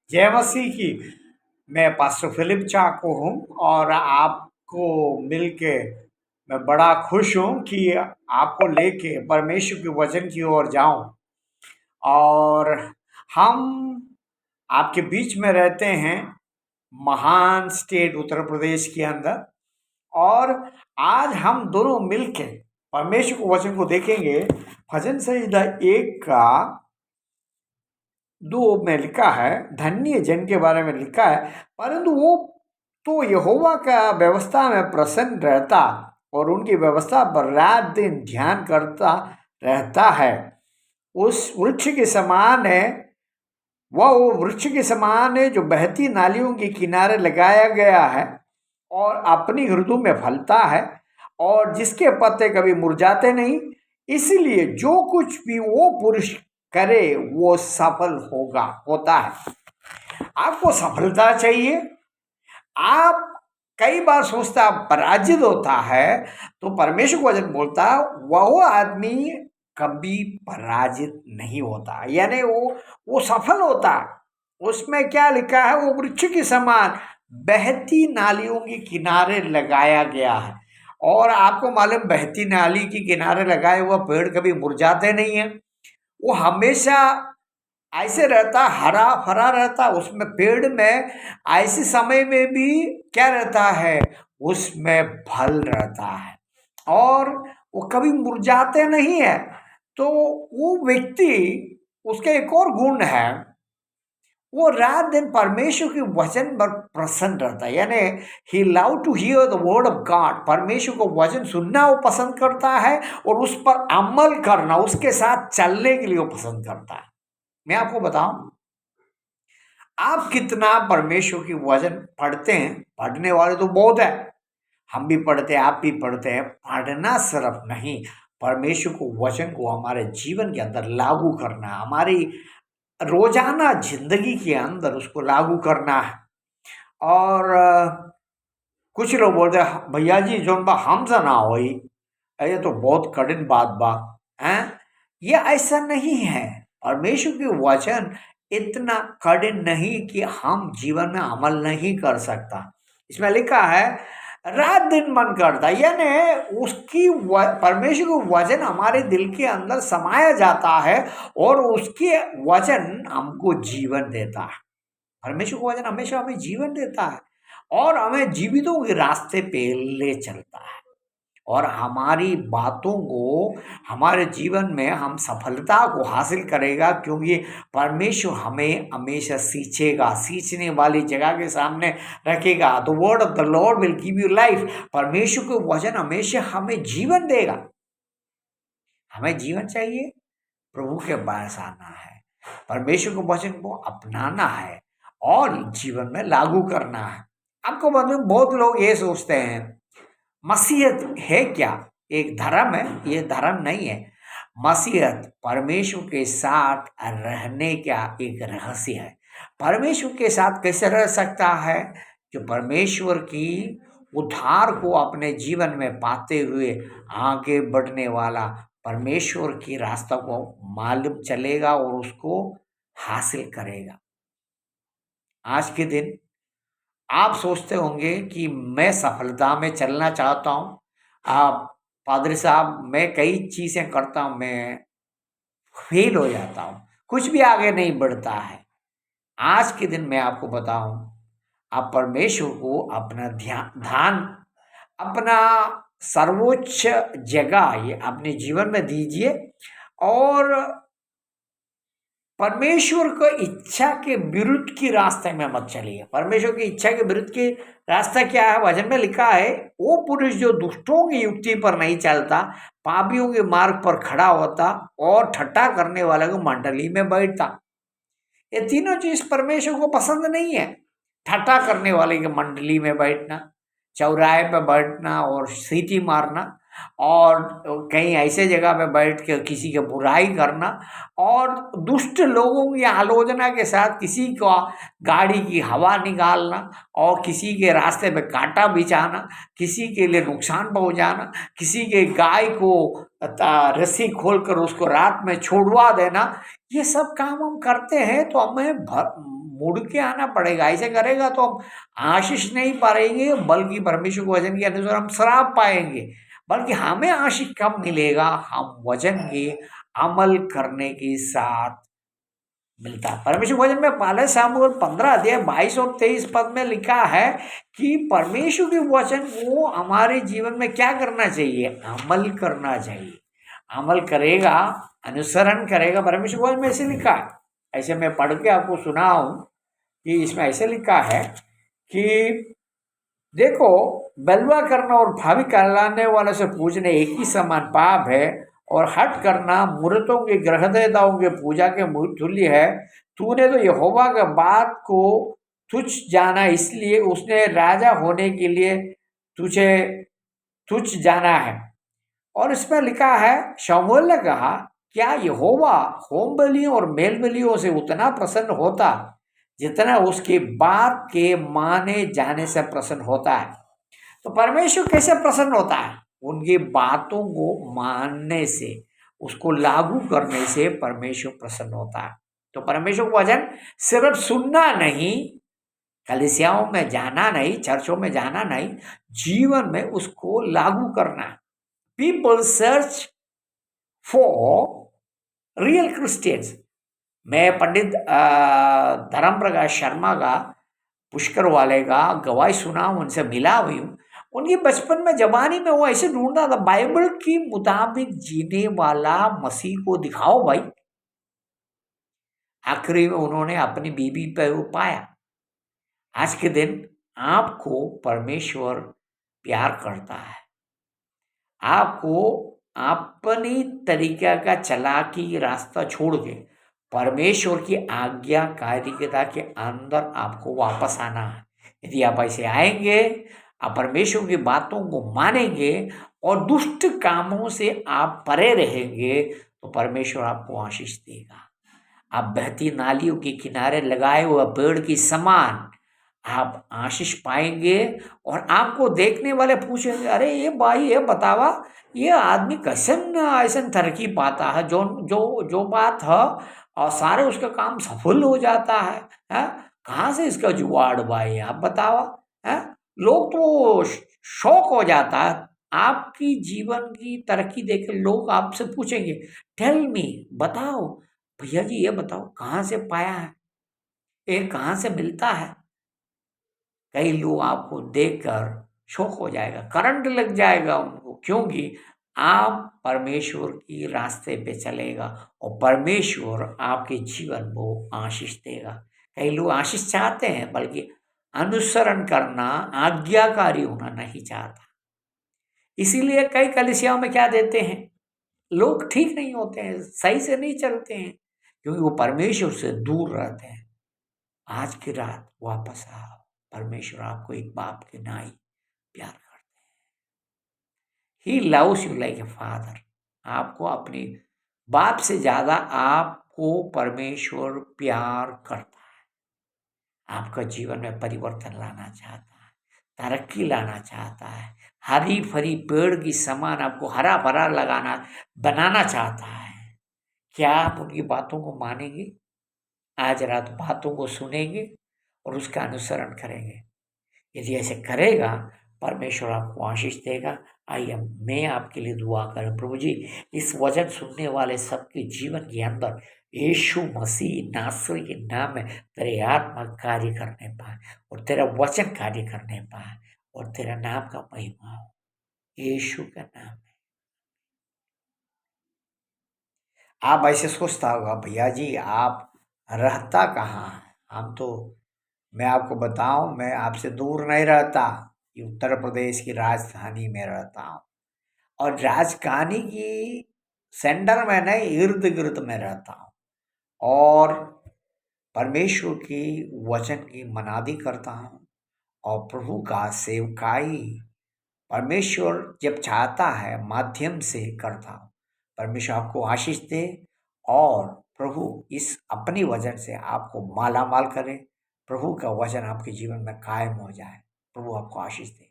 जय मसीह की। मैं पास्टर फिलिप चाको हूँ और आपको मिलके मैं बड़ा खुश हूँ कि आपको लेके परमेश्वर के वचन की ओर जाऊं। और हम आपके बीच में रहते हैं महान स्टेट उत्तर प्रदेश के अंदर। और आज हम दोनों मिलके परमेश्वर के वचन को देखेंगे। भजन संहिता 1 का 2 में लिखा है, धन्य जन के बारे में लिखा है, परंतु वो तो यहोवा का व्यवस्था में प्रसन्न रहता और उनकी व्यवस्था पर रात दिन ध्यान करता रहता है। उस वृक्ष के समान है, वह वो वृक्ष के समान है जो बहती नालियों के किनारे लगाया गया है और अपनी ऋतु में फलता है और जिसके पत्ते कभी मुरझाते नहीं। इसलिए जो कुछ भी वो पुरुष करे वो सफल होता है। आपको सफलता चाहिए। आप कई बार सोचता पराजित होता है, तो परमेश्वर को वचन बोलता वह आदमी कभी पराजित नहीं होता, यानी वो सफल होता। उसमें क्या लिखा है, वो वृक्ष के समान बहती नालियों के किनारे लगाया गया है। और आपको मालूम, बहती नाली के किनारे लगाए हुआ पेड़ कभी मुरझाते नहीं है, वो हमेशा ऐसे रहता, हरा भरा रहता। उसमें पेड़ में ऐसे समय में भी क्या रहता है, उसमें फल रहता है और वो कभी मुरझाते नहीं है। तो वो व्यक्ति, उसके एक और गुण है, वो रात दिन परमेश्वर के वचन पर प्रसन्न रहता है, यानी he love to hear the word of God. परमेश्वर को वचन सुनना वो पसंद करता है और उस पर अमल करना, उसके साथ चलने के लिए वो पसंद करता है। मैं आपको बताऊं, आप कितना परमेश्वर की वचन पढ़ते हैं। पढ़ने वाले तो बहुत है, हम भी पढ़ते हैं, आप भी पढ़ते हैं। पढ़ना सिर्फ नहीं, परमेश्वर को वचन को हमारे जीवन के अंदर लागू करना, हमारी रोजाना जिंदगी के अंदर उसको लागू करना है। और कुछ लोग बोलते हैं, भैया जी जो बा हमसे ना हो, ये तो बहुत कठिन बात बा हैं। ये ऐसा नहीं है। परमेश्वर के वचन इतना कठिन नहीं कि हम जीवन में अमल नहीं कर सकता। इसमें लिखा है रात दिन मन करता, यानी उसकी परमेश्वर का वचन हमारे दिल के अंदर समाया जाता है और उसके वचन हमको जीवन देता है। परमेश्वर का वचन हमेशा हमें जीवन देता है और हमें जीवितों के रास्ते पे ले चलता है और हमारी बातों को, हमारे जीवन में हम सफलता को हासिल करेगा, क्योंकि परमेश्वर हमें हमेशा सींचेगा, सींचने वाली जगह के सामने रखेगा। The word of the Lord will give you life. परमेश्वर का वचन हमेशा हमें जीवन देगा। हमें जीवन चाहिए, प्रभु के पास आना है, परमेश्वर के वचन को अपनाना है और जीवन में लागू करना है। आपको मालूम, बहुत लोग ये सोचते हैं मसीहत है क्या, एक धर्म है। ये धर्म नहीं है। मसीहत परमेश्वर के साथ रहने का एक रहस्य है। परमेश्वर के साथ कैसे रह सकता है, जो परमेश्वर की उद्धार को अपने जीवन में पाते हुए आगे बढ़ने वाला परमेश्वर की रास्ता को मालूम चलेगा और उसको हासिल करेगा। आज के दिन आप सोचते होंगे कि मैं सफलता में चलना चाहता हूँ। आप पादरी साहब, मैं कई चीज़ें करता हूँ, मैं फेल हो जाता हूँ, कुछ भी आगे नहीं बढ़ता है। आज के दिन मैं आपको बताऊं, आप परमेश्वर को अपना ध्यान, अपना सर्वोच्च जगह ये अपने जीवन में दीजिए और परमेश्वर को इच्छा के विरुद्ध की रास्ते में मत चलिए। परमेश्वर की इच्छा के विरुद्ध की रास्ता क्या है, वचन में लिखा है, वो पुरुष जो दुष्टों की युक्ति पर नहीं चलता, पापियों के मार्ग पर खड़ा होता और ठट्ठा करने वाले को मंडली में बैठता। ये तीनों चीज परमेश्वर को पसंद नहीं है। ठट्ठा करने वाले की मंडली में बैठना, चौराहे पे बैठना और सीटी मारना, और कहीं ऐसे जगह पे बैठ के किसी की बुराई करना और दुष्ट लोगों की आलोचना के साथ किसी का गाड़ी की हवा निकालना और किसी के रास्ते पे कांटा बिछाना, किसी के लिए नुकसान पहुंचाना, किसी के गाय को रस्सी खोलकर उसको रात में छोड़वा देना, ये सब काम हम करते हैं तो हमें मुड़ के आना पड़ेगा। ऐसे करेगा तो हम आशीष नहीं पाएंगे, बल्कि परमेश्वर के वचन के अनुसार हम श्राप पाएंगे। बल्कि हमें आशीष कब मिलेगा? हम वचन के अमल करने के साथ मिलता है। परमेश्वर वचन में पहले सामुएल 15 अध्याय 22 और 23 पद में लिखा है कि परमेश्वर के वचन को हमारे जीवन में क्या करना चाहिए? अमल करना चाहिए। अमल करेगा, अनुसरण करेगा। परमेश्वर वचन में ऐसे लिखा है, ऐसे मैं पढ़ के आपको सुनाऊं कि इसमें ऐसे लिखा है कि देखो, बलवा करना और भावी कहलाने वाले से पूछने एक ही समान पाप है, और हट करना मूर्तों के ग्रह देवताओं के पूजा के तुल्य है। तूने तो यहोवा के बात को तुच्छ जाना, इसलिए उसने राजा होने के लिए तुझे तुच्छ जाना है। और इसमें लिखा है, शमूएल ने कहा, क्या यहोवा होम बलियों और मेल बलियों से उतना प्रसन्न होता जितना उसकी बात के माने जाने से प्रसन्न होता है? तो परमेश्वर कैसे प्रसन्न होता है? उनकी बातों को मानने से, उसको लागू करने से परमेश्वर प्रसन्न होता है। तो परमेश्वर का वचन सिर्फ सुनना नहीं, कलीसियाओं में जाना नहीं, चर्चों में जाना नहीं, जीवन में उसको लागू करना। People search for real Christians. मैं पंडित धर्म प्रकाश शर्मा का, पुष्कर वाले का गवाही सुना, उनसे मिला हुई हूँ। उनकी बचपन में, जवानी में वो ऐसे ढूंढता था, बाइबल के मुताबिक जीने वाला मसीह को दिखाओ भाई। आखिरी में उन्होंने अपनी बीबी पे वो पाया। आज के दिन आपको परमेश्वर प्यार करता है। आपको अपनी तरीका का चालाकी रास्ता छोड़ के परमेश्वर की आज्ञाकारिता के अंदर आपको वापस आना है। यदि आप ऐसे आएंगे, आप परमेश्वर की बातों को मानेंगे और दुष्ट कामों से आप परे रहेंगे, तो परमेश्वर आपको आशीष देगा। आप बहती नालियों के किनारे लगाए हुए पेड़ की समान आप आशीष पाएंगे। और आपको देखने वाले पूछेंगे, अरे ये भाई, ये बतावा, ये आदमी कैसन ऐसन तरक्की पाता है, जो जो जो बात है और सारे उसका काम सफल हो जाता है? कहाँ से इसका जुगाड़ भाई, आप बतावा। है, लोग तो शौक हो जाता है आपकी जीवन की तरक्की देख के। लोग आपसे पूछेंगे, टेल मी, बताओ भैया जी, ये बताओ कहाँ से पाया है, ये कहाँ से मिलता है? कई लोग आपको देखकर शौक हो जाएगा, करंट लग जाएगा उनको, क्योंकि आप परमेश्वर की रास्ते पे चलेगा और परमेश्वर आपके जीवन को आशीष देगा। कई लोग आशीष चाहते हैं, बल्कि अनुसरण करना, आज्ञाकारी होना नहीं चाहता। इसीलिए कई कलीसियाओं में क्या देते हैं, लोग ठीक नहीं होते हैं, सही से नहीं चलते हैं, क्योंकि वो परमेश्वर से दूर रहते हैं। आज की रात वापस आओ। परमेश्वर आपको एक बाप के नाई प्यार करते हैं। He loves you like a father. आपको अपने बाप से ज्यादा आपको परमेश्वर प्यार करता है। आपका जीवन में परिवर्तन लाना चाहता है, तरक्की लाना चाहता है, हरी भरी पेड़ की समान आपको हरा भरा बनाना चाहता है। क्या आप उनकी बातों को मानेंगे? आज रात बातों को सुनेंगे और उसका अनुसरण करेंगे। यदि ऐसे करेगा, परमेश्वर आपको आशीष देगा। आइए मैं आपके लिए दुआ करूं। प्रभु जी, इस वचन सुनने वाले सबके जीवन के अंदर यीशु मसीह नासरी के नाम में तेरे आत्मा कार्य करने पाए और तेरा वचन कार्य करने पाए और तेरा नाम का महिमा हो, यीशु का नाम है। आप ऐसे सोचता होगा, भैया जी आप रहता कहाँ है? हम तो, मैं आपको बताऊं, मैं आपसे दूर नहीं रहता, ये उत्तर प्रदेश की राजधानी में रहता हूँ। और राजधानी की सेंटर में नहीं, इर्द गिर्द में रहता हूँ और परमेश्वर की वचन की मनादी करता हूँ और प्रभु का सेवकाई परमेश्वर जब चाहता है माध्यम से करता हूँ। परमेश्वर आपको आशीष दे और प्रभु इस अपनी वचन से आपको माला माल करे। प्रभु का वचन आपके जीवन में कायम हो जाए। प्रभु आपको आशीष दे।